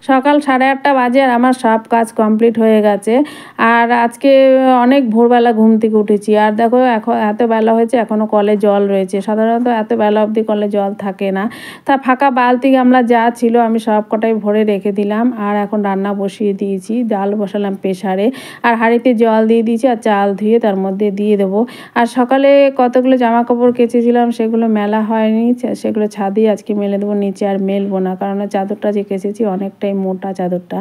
সকাল 8:30 বাজে আর আমার সব কাজ কমপ্লিট হয়ে গেছে। আর আজকে অনেক ভোরবেলা ঘুম থেকে উঠেছি। আর দেখো এখন এত বেলা হয়েছে, এখনও কলে জল রয়েছে। সাধারণত এত বেলা অবধি কলে জল থাকে না। তা ফাঁকা বালতি গামলা যা ছিল আমি সব কটাই ভরে রেখে দিলাম। আর এখন রান্না বসিয়ে দিয়েছি, ডাল বসালাম প্রেসারে, আর হাঁড়িতে জল দিয়ে দিয়েছি, আর চাল ধুয়ে তার মধ্যে দিয়ে দেবো। আর সকালে কতগুলো জামা কাপড় কেচেছিলাম, সেগুলো মেলা হয়নি, সেগুলো ছাদেই আজকে মেলে দেবো, নিচে আর মেলবো না, কারণ চাদরটা যে কেচেছি অনেকটাই মোটা চাদরটা।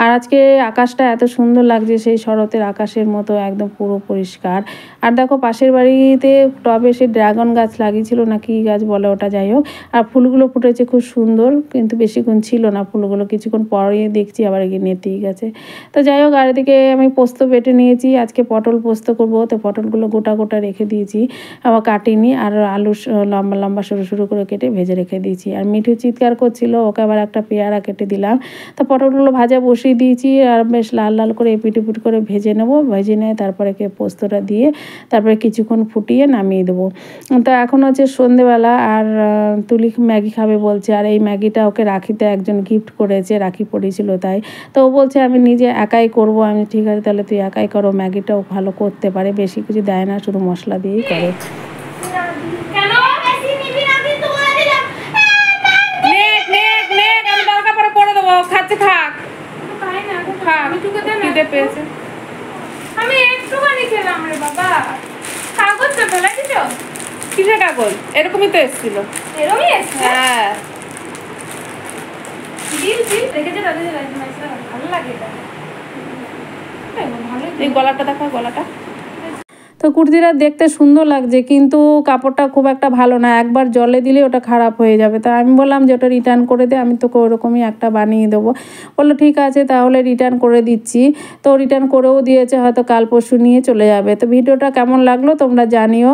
আর আজকে আকাশটা এত সুন্দর লাগছে, সেই শরতের আকাশের মতো একদম পুরো পরিষ্কার। আর দেখো পাশের বাড়িতে টবে সে ড্রাগন গাছ লাগিয়েছিল, না কি গাছ বলে ওটা, যাই হোক। আর ফুলগুলো ফুটেছে খুব সুন্দর, কিন্তু বেশিক্ষণ ছিল না ফুলগুলো, কিছুক্ষণ পরে দেখছি আবার এগিয়ে নেতিয়ে গেছে। তো যাই হোক, আর এদিকে আমি পোস্ত বেটে নিয়েছি, আজকে পটল পোস্ত করবো। তো পটলগুলো গোটা গোটা রেখে দিয়েছি, আবার কাটিনি। আর আলু লম্বা লম্বা সরু সরু করে কেটে ভেজে রেখে দিয়েছি। আর মিঠু চিৎকার করছিল, ওকে আবার একটা পেয়ারা কেটে দিলাম। তো পটলগুলো ভাজা বসিয়ে দিয়েছি, আর বেশ লাল লাল করে এপিট উপিট করে ভেজে নেবো। ভেজে নিয়ে তারপরে পোস্তটা দিয়ে তারপরে কিছুক্ষণ ফুটিয়ে নামিয়ে দেবো। তো এখন হচ্ছে সন্ধেবেলা, আর তুলি ম্যাগি খাবে বলছে। আর এই ম্যাগিটা ওকে রাখিতে একজন গিফট করেছে, রাখি পড়েছিল তাই। তো ও বলছে আমি নিজে একাই করব। আমি ঠিক আছে তাহলে তুই একাই করো, ম্যাগিটাও ভালো করতে পারে, বেশি কিছু দেয় না, শুধু মশলা দিয়েই করে। আমি একটুখানি খেলাম রে বাবা। কাগজটা ফেলাই দিছ? কিসের কাগজ? এরকমই তো এসেছিল। এরকমই এসছে? হ্যাঁ, দিল দিল দেখেছে তাদের ভালো লাগে এটা। এই গলাটা দেখো, গলাটা। তো কুর্তিটা দেখতে সুন্দর লাগছে, কিন্তু কাপড়টা খুব একটা ভালো না, একবার জলে দিলে ওটা খারাপ হয়ে যাবে। তা আমি বললাম যে ওটা রিটার্ন করে দে, আমি তোকে ওরকমই একটা বানিয়ে দেবো। বললো ঠিক আছে তাহলে রিটার্ন করে দিচ্ছি। তো রিটার্ন করেও দিয়েছে, হয়তো কাল পরশু নিয়ে চলে যাবে। তো ভিডিওটা কেমন লাগলো তোমরা জানিও।